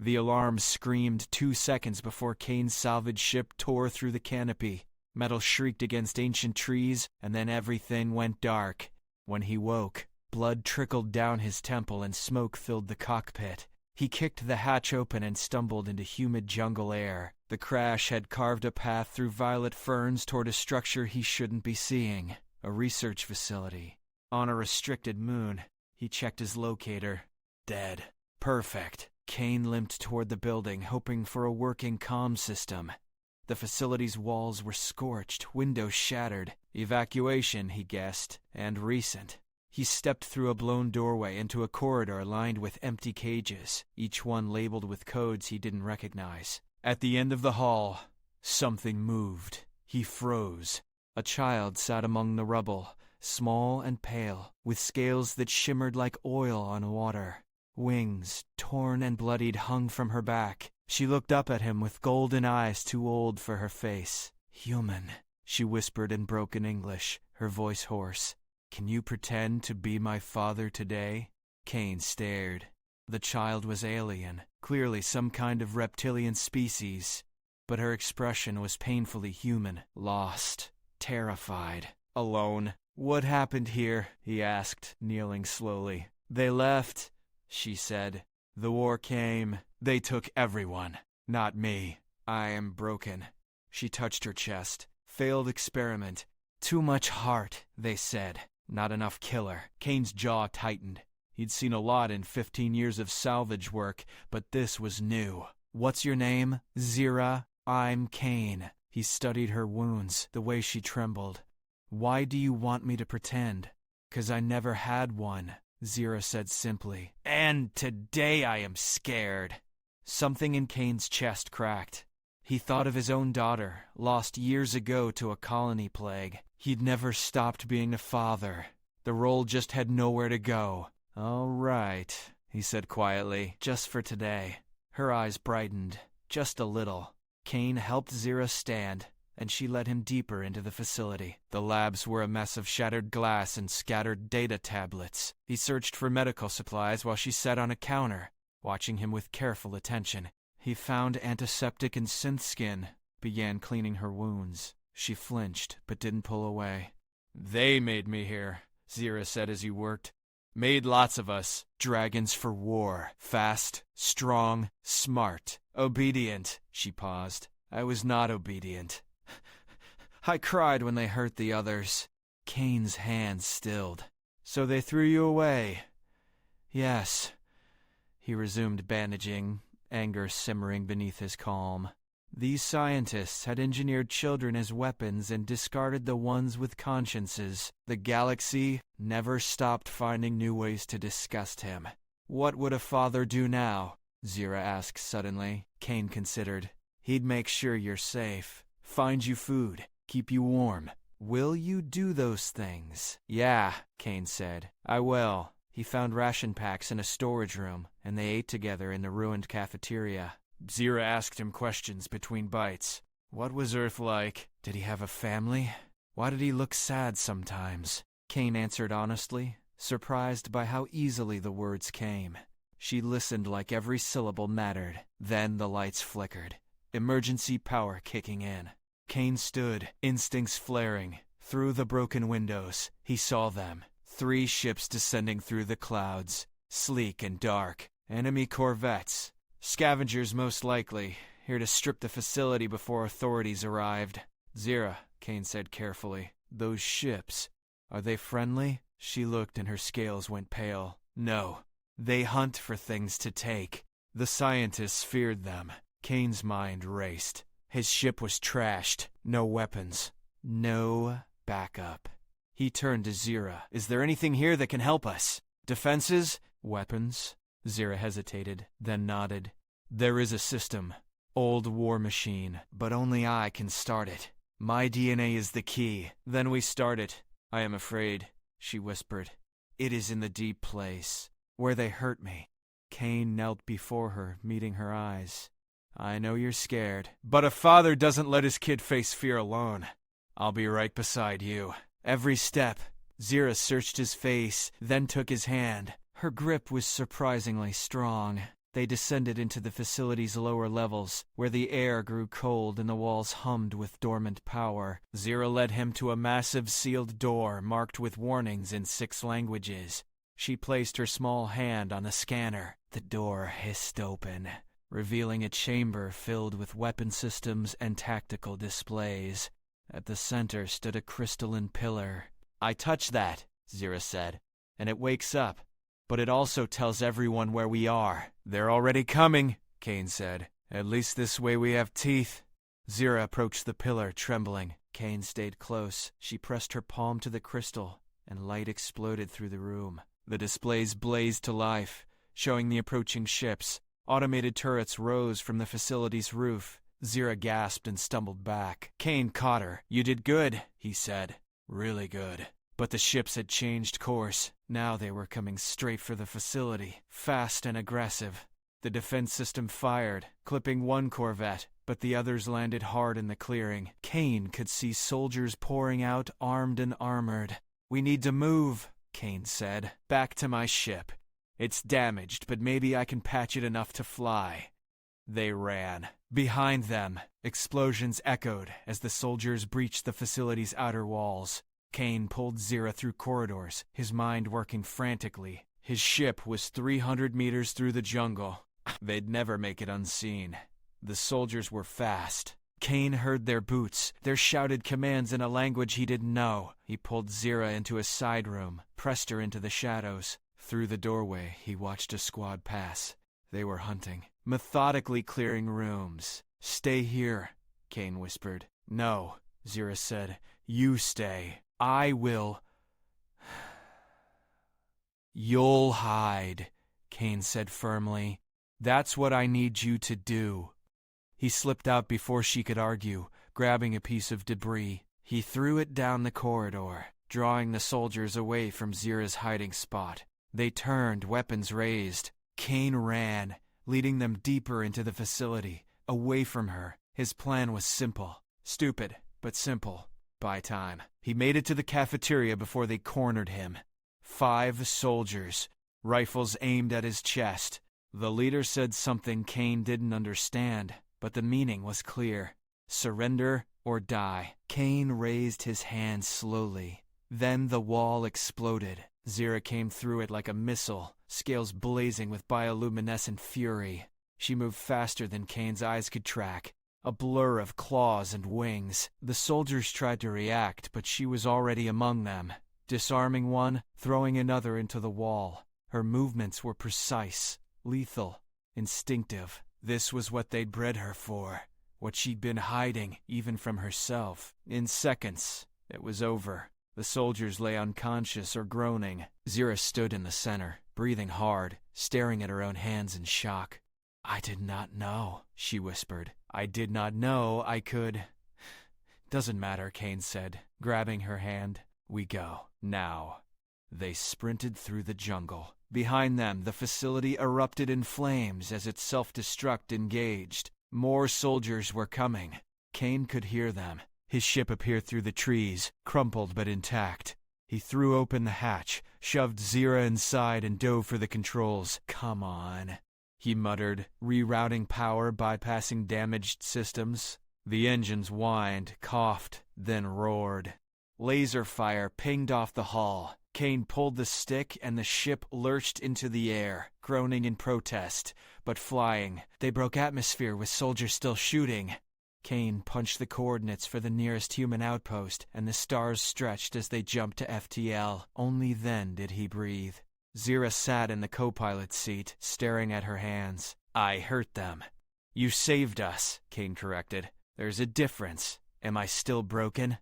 The alarm screamed 2 seconds before Kane's salvage ship tore through the canopy. Metal shrieked against ancient trees, and then everything went dark. When he woke, blood trickled down his temple and smoke filled the cockpit. He kicked the hatch open and stumbled into humid jungle air. The crash had carved a path through violet ferns toward a structure he shouldn't be seeing, a research facility. On a restricted moon, he checked his locator. Dead. Perfect. Kane limped toward the building, hoping for a working comm system. The facility's walls were scorched, windows shattered. Evacuation, he guessed, and recent. He stepped through a blown doorway into a corridor lined with empty cages, each one labeled with codes he didn't recognize. At the end of the hall, something moved. He froze. A child sat among the rubble, small and pale, with scales that shimmered like oil on water. Wings, torn and bloodied, hung from her back. She looked up at him with golden eyes too old for her face. "Human," she whispered in broken English, her voice hoarse. "Can you pretend to be my father today?" Kane stared. The child was alien, clearly some kind of reptilian species, but her expression was painfully human, lost, terrified, alone. "What happened here?" he asked, kneeling slowly. "They left," she said. "The war came. They took everyone. Not me. I am broken." She touched her chest. "Failed experiment. Too much heart," they said. Not enough killer. Kane's jaw tightened. He'd seen a lot in 15 years of salvage work, but this was new. "What's your name?" "Zira. I'm Kane." He studied her wounds, the way she trembled. "Why do you want me to pretend?" "'Cause I never had one," Zira said simply. "And today I am scared." Something in Kane's chest cracked. He thought of his own daughter, lost years ago to a colony plague. He'd never stopped being a father. The role just had nowhere to go. "All right," he said quietly, "just for today." Her eyes brightened, just a little. Kane helped Zira stand, and she led him deeper into the facility. The labs were a mess of shattered glass and scattered data tablets. He searched for medical supplies while she sat on a counter, watching him with careful attention. He found antiseptic and synth skin, began cleaning her wounds. She flinched, but didn't pull away. "They made me here," Zira said as he worked. "Made lots of us. Dragons for war. Fast, strong, smart, obedient." She paused. "I was not obedient. I cried when they hurt the others." Kane's hands stilled. "So they threw you away?" "Yes." He resumed bandaging, anger simmering beneath his calm. These scientists had engineered children as weapons and discarded the ones with consciences. The galaxy never stopped finding new ways to disgust him. "What would a father do now?" Zira asked suddenly. Kane considered. "He'd make sure you're safe, find you food, keep you warm." "Will you do those things?" "Yeah," Kane said. "I will." He found ration packs in a storage room, and they ate together in the ruined cafeteria. Zira asked him questions between bites. What was Earth like? Did he have a family? Why did he look sad sometimes? Kane answered honestly, surprised by how easily the words came. She listened like every syllable mattered. Then the lights flickered, emergency power kicking in. Kane stood, instincts flaring. Through the broken windows, he saw them. 3 ships descending through the clouds, sleek and dark. Enemy corvettes. Scavengers most likely, here to strip the facility before authorities arrived. "Zira," Kane said carefully, "those ships, are they friendly?" She looked and her scales went pale. "No. They hunt for things to take." The scientists feared them. Kane's mind raced. His ship was trashed. No weapons. No backup. He turned to Zira. "Is there anything here that can help us? Defenses? Weapons?" Zira hesitated, then nodded. "There is a system. Old war machine, but only I can start it. My DNA is the key. Then we start it. I am afraid," she whispered. "It is in the deep place, where they hurt me." Kane knelt before her, meeting her eyes. "I know you're scared, but a father doesn't let his kid face fear alone. I'll be right beside you. Every step." Zira searched his face, then took his hand. Her grip was surprisingly strong. They descended into the facility's lower levels, where the air grew cold and the walls hummed with dormant power. Zira led him to a massive sealed door marked with warnings in 6 languages. She placed her small hand on the scanner. The door hissed open, revealing a chamber filled with weapon systems and tactical displays. At the center stood a crystalline pillar. "I touched that," Zira said, "and it wakes up. But it also tells everyone where we are." "They're already coming," Kane said. "At least this way we have teeth." Zira approached the pillar, trembling. Kane stayed close. She pressed her palm to the crystal, and light exploded through the room. The displays blazed to life, showing the approaching ships. Automated turrets rose from the facility's roof. Zira gasped and stumbled back. Kane caught her. "You did good," he said. "Really good." But the ships had changed course. Now they were coming straight for the facility, fast and aggressive. The defense system fired, clipping one corvette, but the others landed hard in the clearing. Kane could see soldiers pouring out, armed and armored. "We need to move," Kane said. "Back to my ship. It's damaged, but maybe I can patch it enough to fly." They ran. Behind them, explosions echoed as the soldiers breached the facility's outer walls. Kane pulled Zira through corridors, his mind working frantically. His ship was 300 meters through the jungle. They'd never make it unseen. The soldiers were fast. Kane heard their boots, their shouted commands in a language he didn't know. He pulled Zira into a side room, pressed her into the shadows. Through the doorway, he watched a squad pass. They were hunting, methodically clearing rooms. "Stay here," Kane whispered. "No," Zira said. "You stay. I will." "You'll hide," Kane said firmly. "That's what I need you to do." He slipped out before she could argue, grabbing a piece of debris. He threw it down the corridor, drawing the soldiers away from Zira's hiding spot. They turned, weapons raised. Kane ran, leading them deeper into the facility, away from her. His plan was simple. Stupid, but simple. Buy time. He made it to the cafeteria before they cornered him. 5 soldiers, rifles aimed at his chest. The leader said something Kane didn't understand, but the meaning was clear. Surrender or die. Kane raised his hand slowly. Then the wall exploded. Zira came through it like a missile, scales blazing with bioluminescent fury. She moved faster than Kane's eyes could track. A blur of claws and wings. The soldiers tried to react, but she was already among them, disarming one, throwing another into the wall. Her movements were precise, lethal, instinctive. This was what they'd bred her for, what she'd been hiding, even from herself. In seconds, it was over. The soldiers lay unconscious or groaning. Zira stood in the center, breathing hard, staring at her own hands in shock. "I did not know," she whispered. "I did not know I could." "Doesn't matter," Kane said, grabbing her hand. "We go. Now." They sprinted through the jungle. Behind them, the facility erupted in flames as its self-destruct engaged. More soldiers were coming. Kane could hear them. His ship appeared through the trees, crumpled but intact. He threw open the hatch, shoved Zira inside, and dove for the controls. "Come on," he muttered, rerouting power, bypassing damaged systems. The engines whined, coughed, then roared. Laser fire pinged off the hull. Kane pulled the stick and the ship lurched into the air, groaning in protest, but flying. They broke atmosphere with soldiers still shooting. Kane punched the coordinates for the nearest human outpost, and the stars stretched as they jumped to FTL. Only then did he breathe. Zira sat in the co-pilot's seat, staring at her hands. "I hurt them." "You saved us," Kane corrected. "There's a difference. Am I still broken?"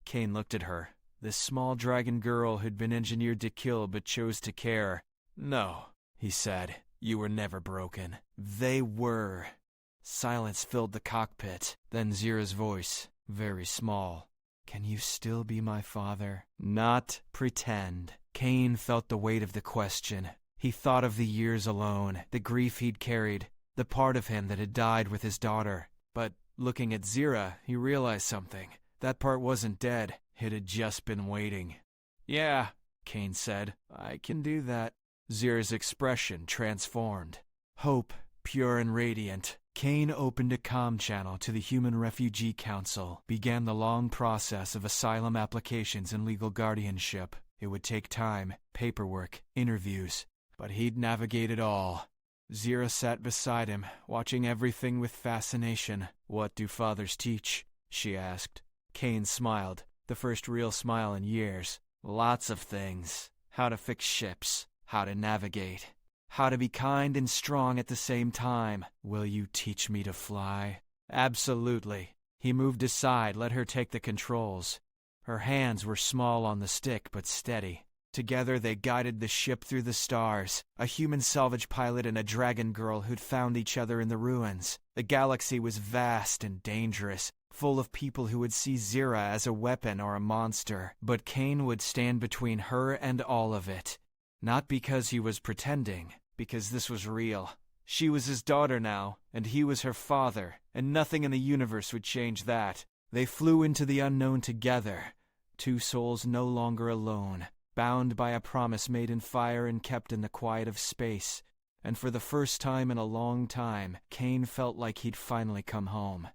Kane looked at her, this small dragon girl who'd been engineered to kill but chose to care. "No," he said. "You were never broken." They were. Silence filled the cockpit. Then Zira's voice, very small. "Can you still be my father?" "Not pretend." Kane felt the weight of the question. He thought of the years alone, the grief he'd carried, the part of him that had died with his daughter. But looking at Zira, he realized something. That part wasn't dead. It had just been waiting. "Yeah," Kane said. "I can do that." Zira's expression transformed. Hope pure and radiant. Kane opened a comm channel to the Human Refugee Council, began the long process of asylum applications and legal guardianship. It would take time, paperwork, interviews, but he'd navigate it all. Zira sat beside him, watching everything with fascination. "What do fathers teach?" she asked. Kane smiled, the first real smile in years. "Lots of things. How to fix ships, how to navigate, how to be kind and strong at the same time. Will you teach me to fly?" "Absolutely." He moved aside, let her take the controls. Her hands were small on the stick, but steady. Together they guided the ship through the stars, a human salvage pilot and a dragon girl who'd found each other in the ruins. The galaxy was vast and dangerous, full of people who would see Zira as a weapon or a monster. But Kane would stand between her and all of it. Not because he was pretending, because this was real. She was his daughter now, and he was her father, and nothing in the universe would change that. They flew into the unknown together, two souls no longer alone, bound by a promise made in fire and kept in the quiet of space. And for the first time in a long time, Kane felt like he'd finally come home.